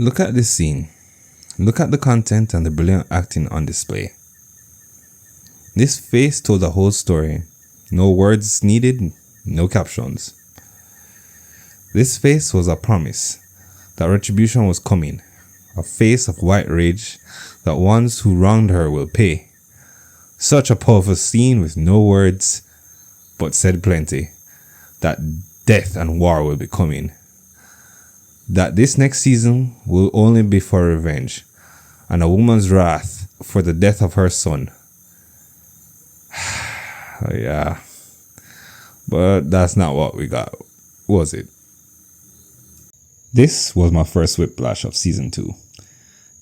Look at this scene. Look at the content and the brilliant acting on display. This face told the whole story. No words needed, no captions. This face was a promise that retribution was coming. A face of white rage that ones who wronged her will pay. Such a powerful scene with no words, but said plenty. That death and war will be coming. That this next season will only be for revenge and a woman's wrath for the death of her son. Oh, yeah. But that's not what we got, was it? This was my first whiplash of season 2.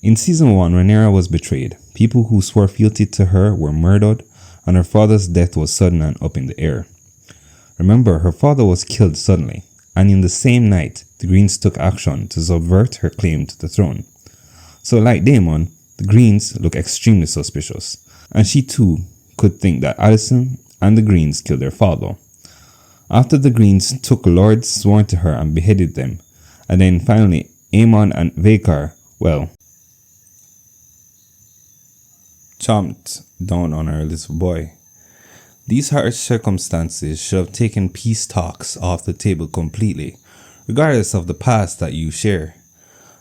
In season 1, Rhaenyra was betrayed. People who swore fealty to her were murdered, and her father's death was sudden and up in the air. Remember, her father was killed suddenly, and in the same night, the Greens took action to subvert her claim to the throne. So like Daemon, the Greens look extremely suspicious, and she too could think that Alicent and the Greens killed their father. After the Greens took lords sworn to her and beheaded them, and then finally Aemond and Vakar, well, chomped down on her little boy. These harsh circumstances should have taken peace talks off the table completely, regardless of the past that you share.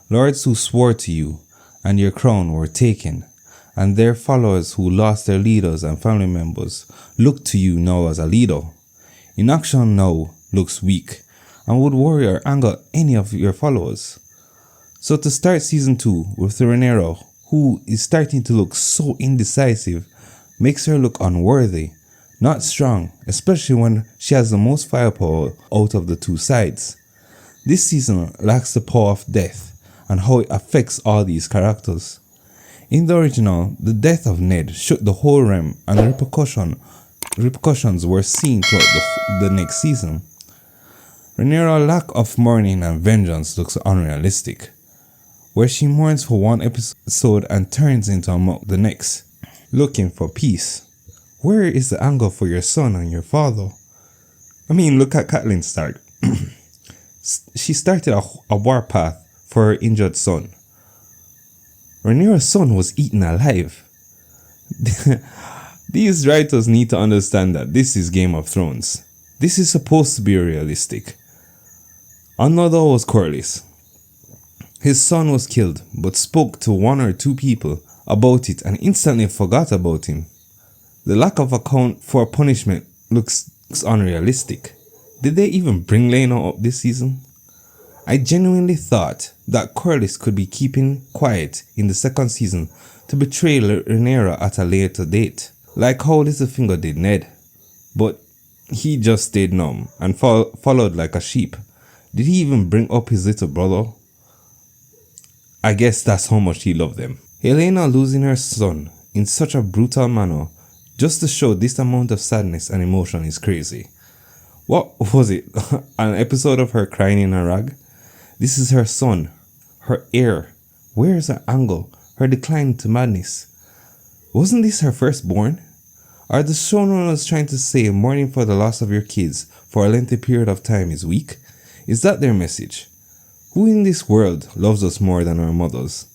Lords who swore to you and your crown were taken, and their followers who lost their leaders and family members look to you now as a leader. Inaction now looks weak and would worry or anger any of your followers. So to start season 2 with Rhaenyra, who is starting to look so indecisive, makes her look unworthy, not strong, especially when she has the most firepower out of the two sides. This season lacks the power of death and how it affects all these characters. In the original, the death of Ned shook the whole realm and the repercussions were seen throughout the next season. Rhaenyra's lack of mourning and vengeance looks unrealistic, where she mourns for one episode and turns into a monk the next, looking for peace. Where is the anger for your son and your father? I mean, look at Catelyn Stark. She started a warpath for her injured son. Rhaenyra's son was eaten alive. These writers need to understand that this is Game of Thrones. This is supposed to be realistic. Another was Corlys. His son was killed, but spoke to one or two people about it and instantly forgot about him. The lack of account for punishment looks unrealistic. Did they even bring Laena up this season? I genuinely thought that Corlys could be keeping quiet in the second season to betray Rhaenyra at a later date, like how Littlefinger did Ned. But he just stayed numb and followed like a sheep. Did he even bring up his little brother? I guess that's how much he loved them. Helaena losing her son in such a brutal manner just to show this amount of sadness and emotion is crazy. What was it? An episode of her crying in a rag? This is her son, her heir. Where is her anger, her decline to madness? Wasn't this her firstborn? Are the showrunners trying to say mourning for the loss of your kids for a lengthy period of time is weak? Is that their message? Who in this world loves us more than our mothers?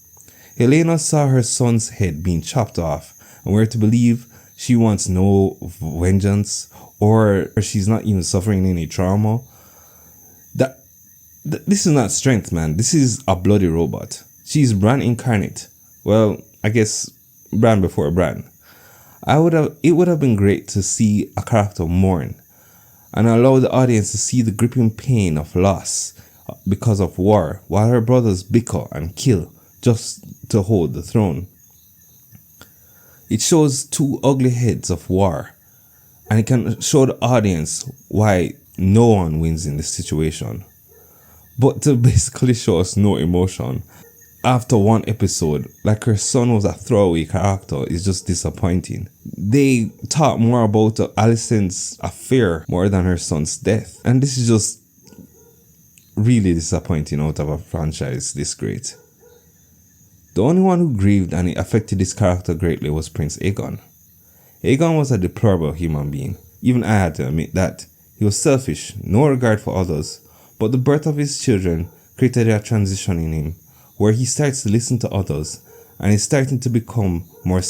Helaena saw her son's head being chopped off, and we're to believe she wants no vengeance, or she's not even suffering any trauma. This is not strength, man. This is a bloody robot. She's Bran incarnate. Well, I guess Bran before Bran. It would have been great to see a character mourn and allow the audience to see the gripping pain of loss because of war, while her brothers bicker and kill just to hold the throne. It shows two ugly heads of war, and it can show the audience why no one wins in this situation. But to basically show us no emotion after one episode, like her son was a throwaway character, is just disappointing. They talk more about Alicent's affair more than her son's death, and this is just really disappointing out of a franchise this great. The only one who grieved and it affected his character greatly was Prince Aegon. Aegon was a deplorable human being. Even I had to admit that. He was selfish, no regard for others, but the birth of his children created a transition in him, where he starts to listen to others and is starting to become more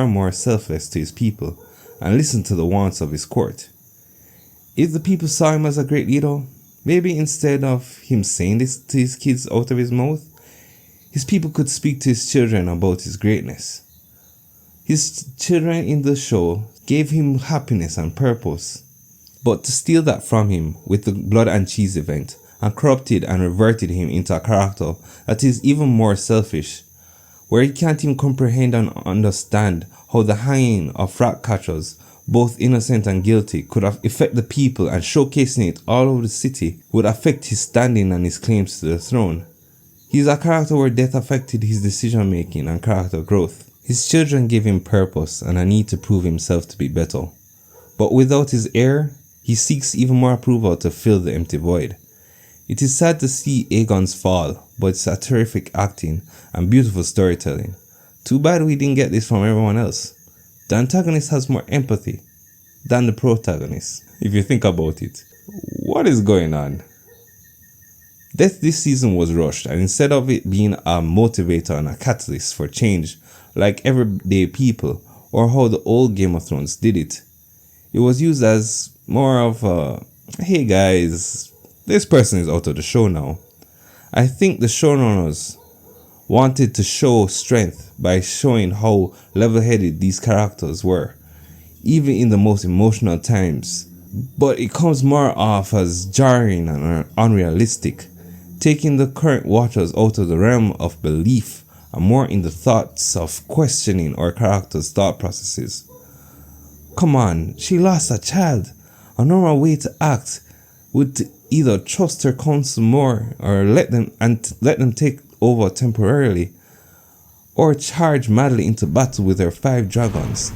and more selfless to his people and listen to the wants of his court. If the people saw him as a great leader, maybe instead of him saying this to his kids out of his mouth, his people could speak to his children about his greatness. His children in the show gave him happiness and purpose, but to steal that from him with the blood and cheese event and corrupted and reverted him into a character that is even more selfish, where he can't even comprehend and understand how the hanging of rat catchers, both innocent and guilty, could affect the people, and showcasing it all over the city would affect his standing and his claims to the throne. He's a character where death affected his decision making and character growth. His children gave him purpose and a need to prove himself to be better. But without his heir, he seeks even more approval to fill the empty void. It is sad to see Aegon's fall, but it's a terrific acting and beautiful storytelling. Too bad we didn't get this from everyone else. The antagonist has more empathy than the protagonist, if you think about it. What is going on? Death this season was rushed, and instead of it being a motivator and a catalyst for change, like everyday people, or how the old Game of Thrones did it, it was used as more of a, hey guys, this person is out of the show now. I think the showrunners wanted to show strength by showing how level-headed these characters were, even in the most emotional times. But it comes more off as jarring and unrealistic, taking the current watchers out of the realm of belief and more in the thoughts of questioning our characters' thought processes. Come on, she lost a child. A normal way to act would to either trust her counsel more or let them take over temporarily, or charge madly into battle with her 5 dragons.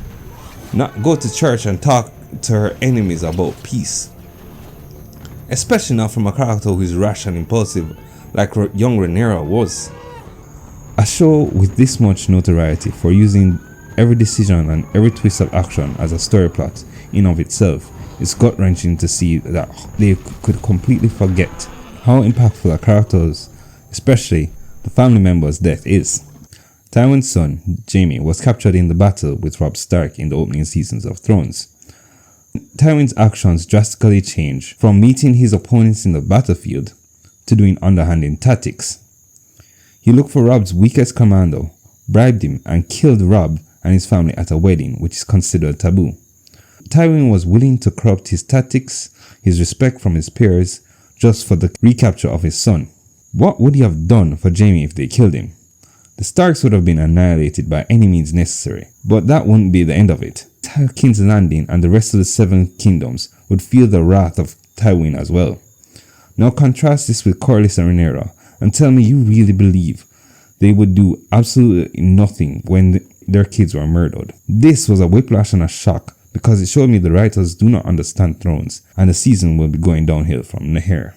Not go to church and talk to her enemies about peace. Especially not from a character who is rash and impulsive like young Rhaenyra was. A show with this much notoriety for using every decision and every twist of action as a story plot in of itself, it's gut-wrenching to see that they could completely forget how impactful a character's, especially the family member's, death is. Tywin's son, Jaime, was captured in the battle with Robb Stark in the opening seasons of Thrones. Tywin's actions drastically changed from meeting his opponents in the battlefield to doing underhanded tactics. He looked for Robb's weakest commando, bribed him, and killed Robb and his family at a wedding, which is considered taboo. Tywin was willing to corrupt his tactics, his respect from his peers, just for the recapture of his son. What would he have done for Jaime if they killed him? The Starks would have been annihilated by any means necessary, but that wouldn't be the end of it. King's Landing and the rest of the 7 kingdoms would feel the wrath of Tywin as well. Now contrast this with Corlys and Rhaenyra and tell me you really believe they would do absolutely nothing when their kids were murdered. This was a whiplash and a shock, because it showed me the writers do not understand Thrones and the season will be going downhill from here.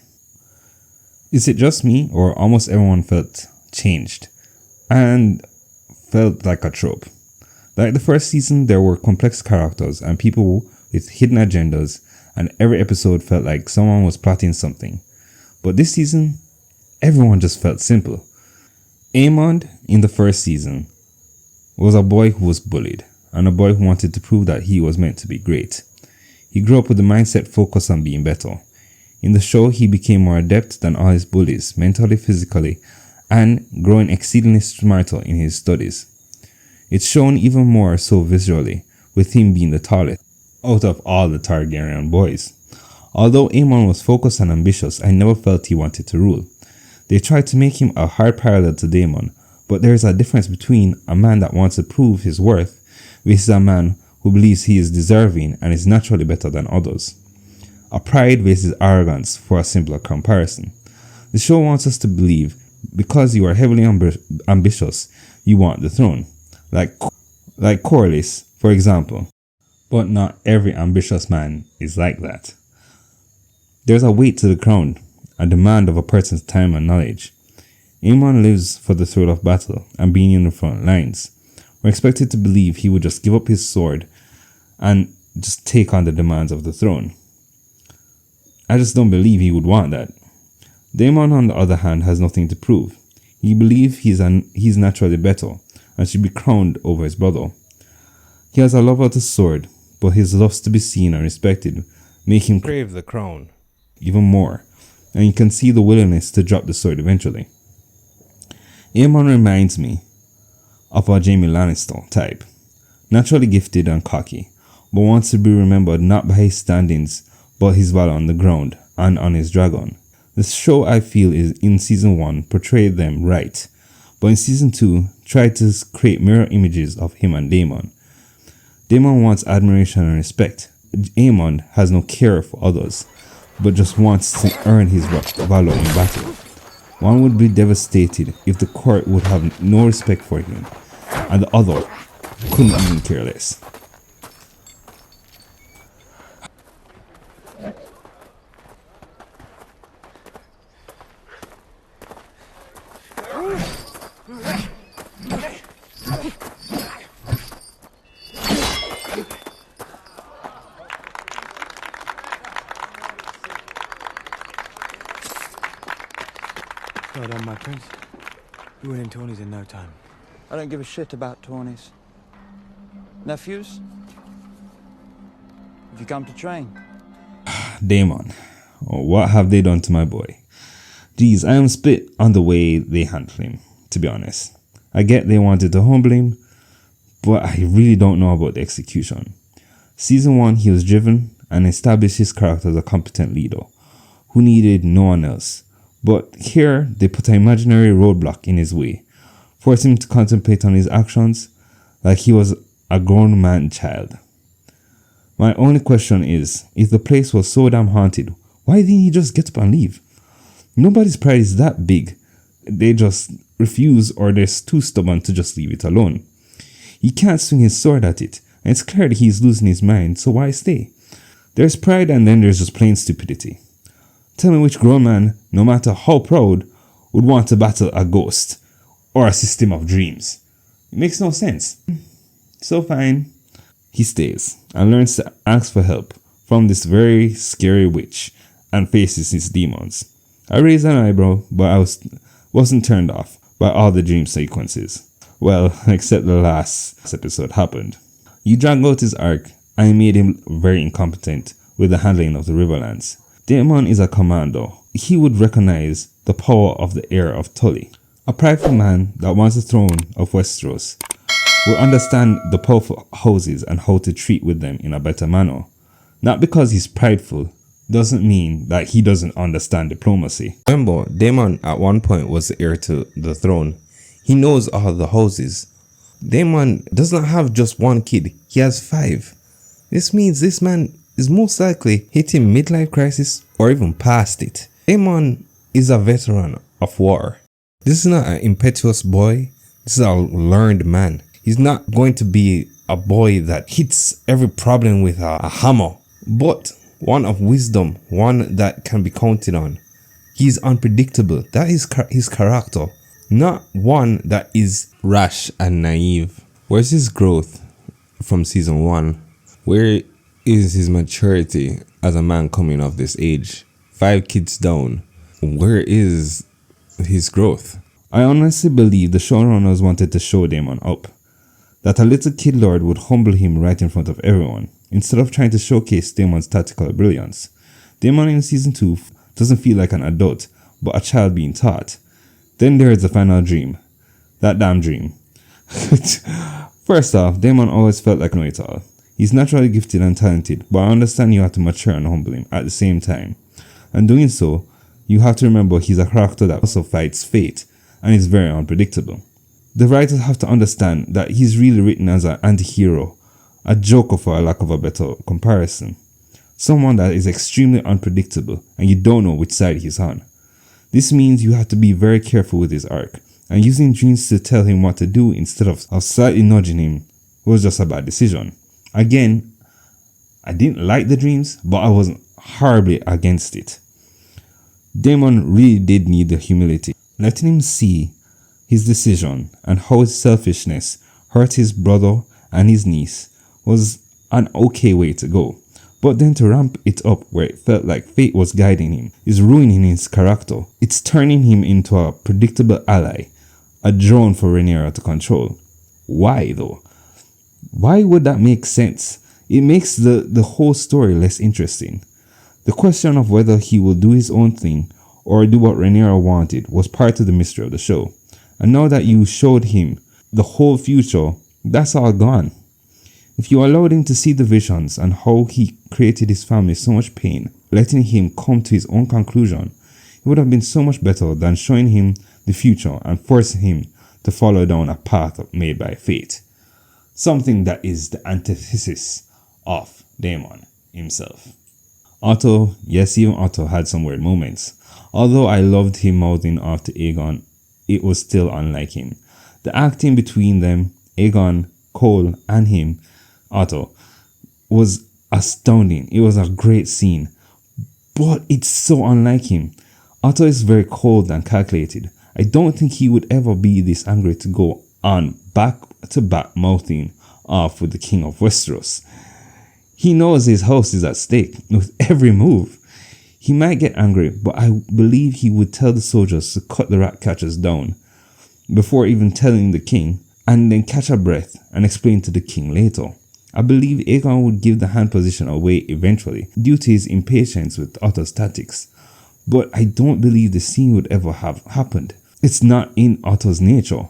Is it just me, or almost everyone felt changed and felt like a trope? Like the first season, there were complex characters and people with hidden agendas, and every episode felt like someone was plotting something. But this season, everyone just felt simple. Aemond in the first season was a boy who was bullied, and a boy who wanted to prove that he was meant to be great. He grew up with the mindset focused on being better. In the show, he became more adept than all his bullies, mentally, physically, and growing exceedingly smarter in his studies. It's shown even more so visually, with him being the tallest out of all the Targaryen boys. Although Aemond was focused and ambitious, I never felt he wanted to rule. They tried to make him a hard parallel to Daemon, but there is a difference between a man that wants to prove his worth versus a man who believes he is deserving and is naturally better than others. A pride versus arrogance, for a simpler comparison. The show wants us to believe because you are heavily ambitious, you want the throne. Like Corlys, for example. But not every ambitious man is like that. There's a weight to the crown, a demand of a person's time and knowledge. Aemond lives for the thrill of battle and being in the front lines. We're expected to believe he would just give up his sword and just take on the demands of the throne. I just don't believe he would want that. Daemon, on the other hand, has nothing to prove. He believes he's naturally better and should be crowned over his brother. He has a love of the sword, but his lust to be seen and respected make him crave the crown even more, and you can see the willingness to drop the sword eventually. Aemond reminds me of a Jaime Lannister type, naturally gifted and cocky, but wants to be remembered not by his standings but his valor on the ground and on his dragon. The show, I feel, is in season 1 portrayed them right, but in season 2 tried to create mirror images of him and Daemon. Daemon wants admiration and respect. Aemond has no care for others, but just wants to earn his valor in battle. One would be devastated if the court would have no respect for him, and the other couldn't even care less. Well done, my prince. You win in tourneys in no time. I don't give a shit about tourneys. Nephews? Have you come to train? Daemon, what have they done to my boy? Geez, I am split on the way they handle him, to be honest. I get they wanted to humble him, but I really don't know about the execution. Season 1, he was driven and established his character as a competent leader who needed no one else. But here, they put an imaginary roadblock in his way, forcing him to contemplate on his actions like he was a grown man child. My only question is, if the place was so damn haunted, why didn't he just get up and leave? Nobody's pride is that big. They just refuse, or they're too stubborn to just leave it alone. He can't swing his sword at it, and it's clear that he's losing his mind, so why stay? There's pride, and then there's just plain stupidity. Tell me which grown man, no matter how proud, would want to battle a ghost or a system of dreams. It makes no sense. So fine. He stays and learns to ask for help from this very scary witch and faces his demons. I raised an eyebrow, but I wasn't turned off by all the dream sequences. Well, except the last episode happened. You drag out his arc and made him very incompetent with the handling of the Riverlands. Daemon is a commander. He would recognize the power of the heir of Tully. A prideful man that wants the throne of Westeros will understand the powerful houses and how to treat with them in a better manner. Not because he's prideful doesn't mean that he doesn't understand diplomacy. Remember, Daemon at one point was the heir to the throne. He knows all the houses. Daemon doesn't have just one kid, he has 5. This means this man is most likely hitting midlife crisis or even past it. Aemond is a veteran of war. This is not an impetuous boy. This is a learned man. He's not going to be a boy that hits every problem with a hammer, but one of wisdom, one that can be counted on. He's unpredictable. That is his character, not one that is rash and naive. Where's his growth from season 1? Where is his maturity as a man coming of this age? 5 kids down. Where is his growth? I honestly believe the showrunners wanted to show Daemon up. That a little kid lord would humble him right in front of everyone, instead of trying to showcase Daemon's tactical brilliance. Daemon in season 2 doesn't feel like an adult, but a child being taught. Then there is the final dream. That damn dream. First off, Daemon always felt like a know-it-all. He's naturally gifted and talented, but I understand you have to mature and humble him at the same time. And doing so, you have to remember he's a character that also fights fate and is very unpredictable. The writers have to understand that he's really written as an anti-hero, a joker for a lack of a better comparison. Someone that is extremely unpredictable and you don't know which side he's on. This means you have to be very careful with his arc, and using dreams to tell him what to do instead of slightly nudging him was just a bad decision. Again, I didn't like the dreams, but I wasn't horribly against it. Daemon really did need the humility. Letting him see his decision and how his selfishness hurt his brother and his niece was an okay way to go. But then to ramp it up where it felt like fate was guiding him is ruining his character. It's turning him into a predictable ally, a drone for Rhaenyra to control. Why though? Why would that make sense? It makes the whole story less interesting. The question of whether he will do his own thing or do what Rhaenyra wanted was part of the mystery of the show. And now that you showed him the whole future, that's all gone. If you allowed him to see the visions and how he created his family so much pain, letting him come to his own conclusion, it would have been so much better than showing him the future and forcing him to follow down a path made by fate. Something that is the antithesis of Daemon himself. Otto, yes, even Otto had some weird moments. Although I loved him mouthing off to Aegon, it was still unlike him. The acting between them, Aegon, Cole, and him, Otto, was astounding. It was a great scene. But it's so unlike him. Otto is very cold and calculated. I don't think he would ever be this angry to go on back-to-back mouthing off with the King of Westeros. He knows his house is at stake with every move. He might get angry, but I believe he would tell the soldiers to cut the rat catchers down before even telling the king, and then catch a breath and explain to the king later. I believe Aegon would give the hand position away eventually due to his impatience with Otto's tactics. But I don't believe the scene would ever have happened. It's not in Otto's nature.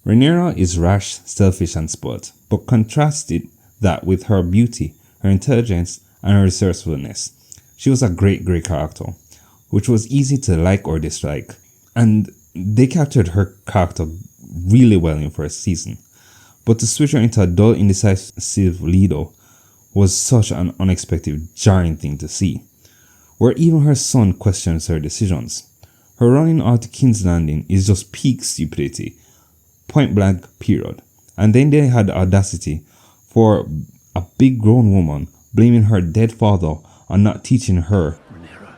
Rhaenyra is rash, selfish and spoilt, but contrasted that with her beauty, her intelligence and her resourcefulness. She was a great character, which was easy to like or dislike, and they captured her character really well in first season. But to switch her into a dull, indecisive leader was such an unexpected, jarring thing to see, where even her son questions her decisions. Her running out to King's Landing is just peak stupidity, point blank period. And then they had the audacity for a big grown woman blaming her dead father on not teaching her. Rhaenyra,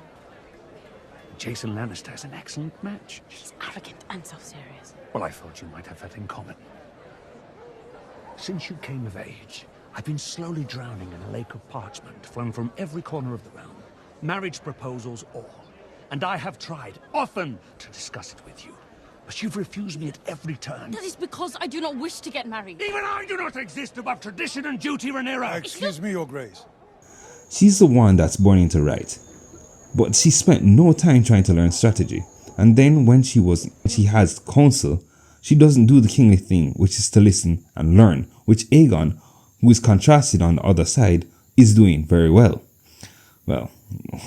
Jason Lannister is an excellent match. He's arrogant and self-serious. Well, I thought you might have that in common. Since you came of age, I've been slowly drowning in a lake of parchment flung from every corner of the realm. Marriage proposals all. And I have tried, often, to discuss it with you. But you've refused me at every turn. That is because I do not wish to get married. Even I do not exist above tradition and duty, Rhaenyra! Excuse me, Your Grace. She's the one that's born into right. But she spent no time trying to learn strategy. And then when she has counsel, she doesn't do the kingly thing, which is to listen and learn, which Aegon, who is contrasted on the other side, is doing very well. Well,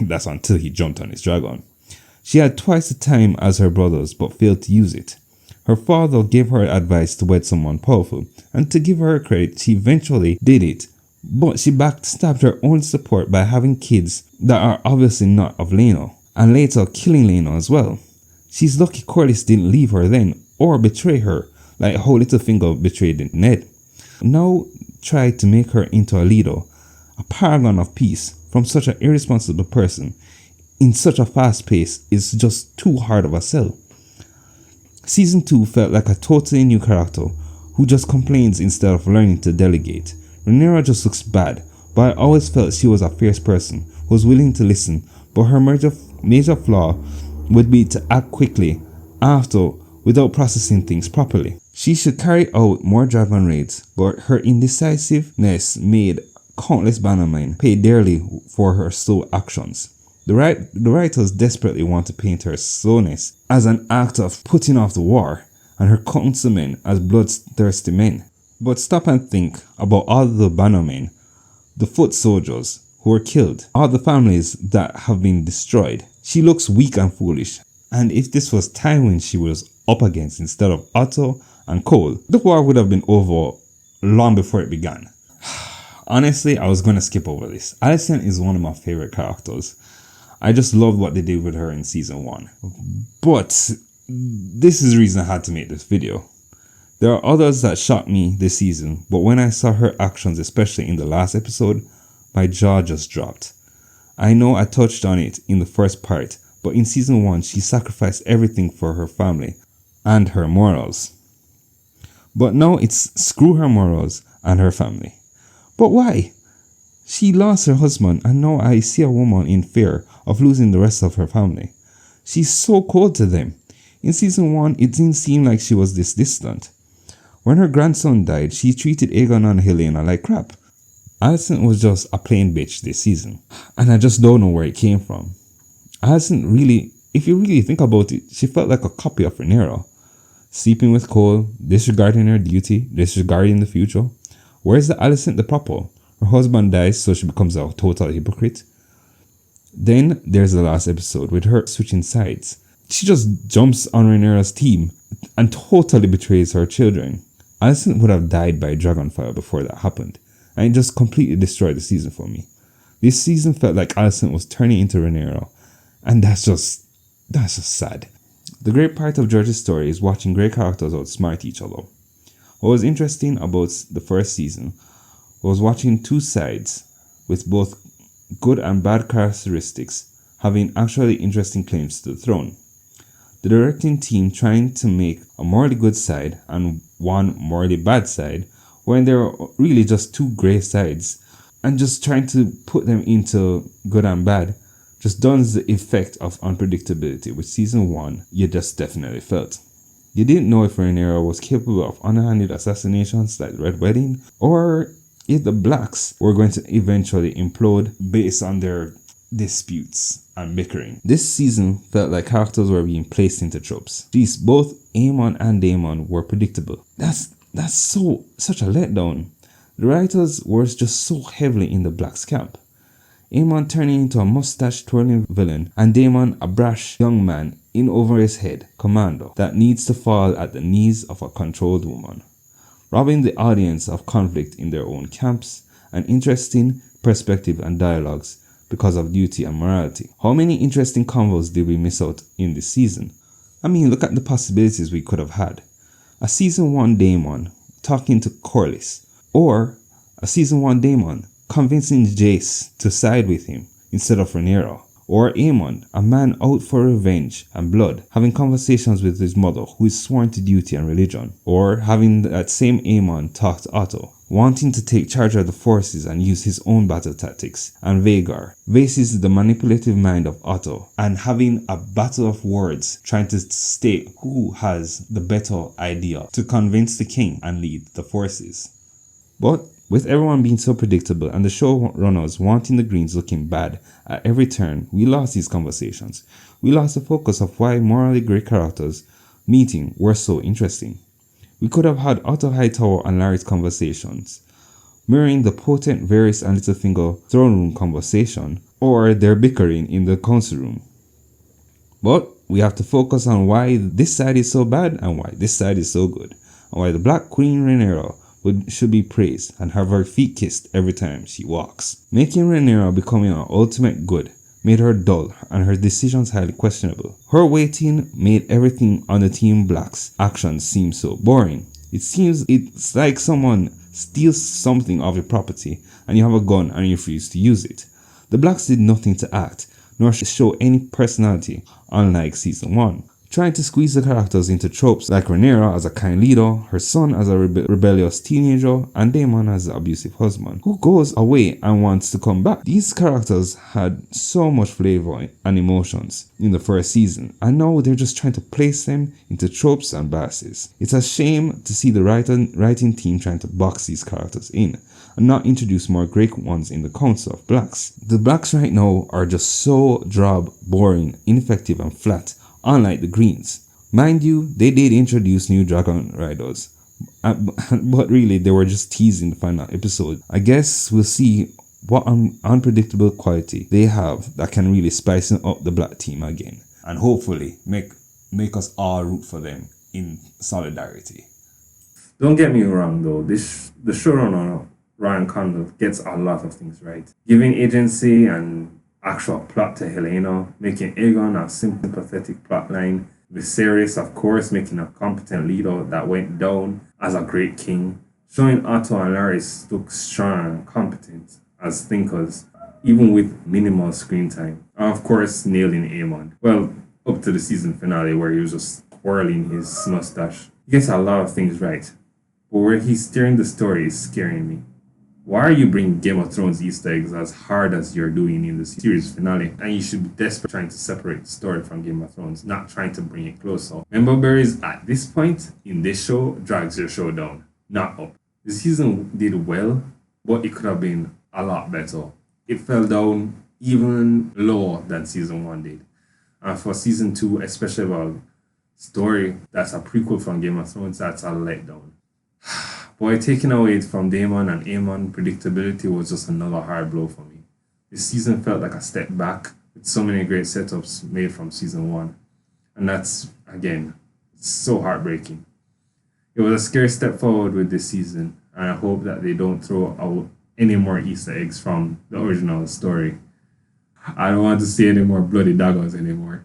that's until he jumped on his dragon. She had twice the time as her brothers but failed to use it. Her father gave her advice to wed someone powerful, and to give her credit, she eventually did it. But she backstabbed her own support by having kids that are obviously not of Laenor, and later killing Laenor as well. She's lucky Corlys didn't leave her then, or betray her, like how Littlefinger betrayed Ned. Now try to make her into a leader, a paragon of peace, from such an irresponsible person, in such a fast pace, is just too hard of a sell. Season 2 felt like a totally new character, who just complains instead of learning to delegate. Rhaenyra just looks bad, but I always felt she was a fierce person, who was willing to listen, but her major flaw would be to act quickly after without processing things properly. She should carry out more dragon raids, but her indecisiveness made countless bannermen pay dearly for her slow actions. The writers desperately want to paint her slowness as an act of putting off the war, and her councilmen as bloodthirsty men. But stop and think about all the bannermen, the foot soldiers who were killed, all the families that have been destroyed. She looks weak and foolish, and if this was Tywin she was up against instead of Otto and Cole, the war would have been over long before it began. Honestly, I was going to skip over this. Alicent is one of my favorite characters. I just loved what they did with her in season 1. But this is the reason I had to make this video. There are others that shocked me this season, but when I saw her actions, especially in the last episode, my jaw just dropped. I know I touched on it in the first part, but in season 1, she sacrificed everything for her family and her morals. But now it's screw her morals and her family. But why? She lost her husband, and now I see a woman in fear of losing the rest of her family. She's so cold to them. In season 1, it didn't seem like she was this distant. When her grandson died, she treated Aegon and Helena like crap. Alicent was just a plain bitch this season, and I just don't know where it came from. Alicent really, if you really think about it, she felt like a copy of Rhaenyra. Sleeping with Cole, disregarding her duty, disregarding the future. Where's the Alicent the proper? Her husband dies, so she becomes a total hypocrite. Then there's the last episode with her switching sides. She just jumps on Rhaenyra's team and totally betrays her children. Alicent would have died by dragonfire before that happened, and it just completely destroyed the season for me. This season felt like Alicent was turning into Rhaenyra, and that's just sad. The great part of George's story is watching great characters outsmart each other. What was interesting about the first season was watching two sides with both good and bad characteristics having actually interesting claims to the throne. The directing team trying to make a morally good side and one morally bad side when there are really just two grey sides, and just trying to put them into good and bad just does the effect of unpredictability, which season 1 you just definitely felt. You didn't know if Rhaenyra was capable of underhanded assassinations like the Red Wedding, or if the Blacks were going to eventually implode based on their disputes and bickering. This season felt like characters were being placed into tropes. These both Aemond and Deamon were predictable. That's such a letdown. The writers were just so heavily in the Blacks camp. Aemond turning into a mustache-twirling villain, and Daemon a brash young man in over his head commando that needs to fall at the knees of a controlled woman, robbing the audience of conflict in their own camps and interesting perspective and dialogues because of duty and morality. How many interesting convos did we miss out in this season? I mean, look at the possibilities we could have had. A season 1 Daemon talking to Corlys, or a season 1 Daemon convincing Jace to side with him instead of Rhaenyra, or Aemond, a man out for revenge and blood, having conversations with his mother who is sworn to duty and religion, or having that same Aemond talk to Otto, wanting to take charge of the forces and use his own battle tactics, and Vhagar faces the manipulative mind of Otto and having a battle of words trying to state who has the better idea to convince the king and lead the forces. But with everyone being so predictable and the showrunners wanting the Greens looking bad at every turn, we lost these conversations. We lost the focus of why morally great characters meeting were so interesting. We could have had Otto Hightower and Larry's conversations, mirroring the potent Varys and Littlefinger throne room conversation, or their bickering in the council room. But we have to focus on why this side is so bad and why this side is so good, and why the Black Queen Rhaenyra should be praised and have her feet kissed every time she walks. Making Rhaenyra becoming an ultimate good made her dull and her decisions highly questionable. Her waiting made everything on the Team Black's actions seem so boring. It's like someone steals something of your property and you have a gun and you refuse to use it. The Blacks did nothing to act, nor show any personality, unlike season 1. Trying to squeeze the characters into tropes like Rhaenyra as a kind leader, her son as a rebellious teenager, and Daemon as an abusive husband who goes away and wants to come back. These characters had so much flavor and emotions in the first season, and now they're just trying to place them into tropes and biases. It's a shame to see the writing team trying to box these characters in and not introduce more great ones in the Council of Blacks. The Blacks right now are just so drab, boring, ineffective, and flat, unlike the Greens. Mind you, they did introduce new dragon riders, but really they were just teasing the final episode. I guess we'll see what unpredictable quality they have that can really spice up the Black team again, and hopefully make us all root for them in solidarity. Don't get me wrong though, the showrunner Ryan Condal gets a lot of things right, giving agency and actual plot to Helena, making Aegon a sympathetic plotline, Viserys of course making a competent leader that went down as a great king, showing Otto and Larys look strong and competent as thinkers, even with minimal screen time, and of course nailing Aemond. Well, up to the season finale where he was just twirling his mustache. He gets a lot of things right, but where he's steering the story is scaring me. Why are you bringing Game of Thrones Easter eggs as hard as you're doing in the series finale? And you should be desperate trying to separate the story from Game of Thrones, not trying to bring it closer. Member berries at this point in this show drags your show down, not up. The season did well, but it could have been a lot better. It fell down even lower than season 1 did. And for season 2, especially about story that's a prequel from Game of Thrones, that's a letdown. Boy, taking away from Daemon and Aemon, predictability was just another hard blow for me. This season felt like a step back with so many great setups made from season 1. And that's, again, so heartbreaking. It was a scary step forward with this season, and I hope that they don't throw out any more Easter eggs from the original story. I don't want to see any more bloody daggers anymore.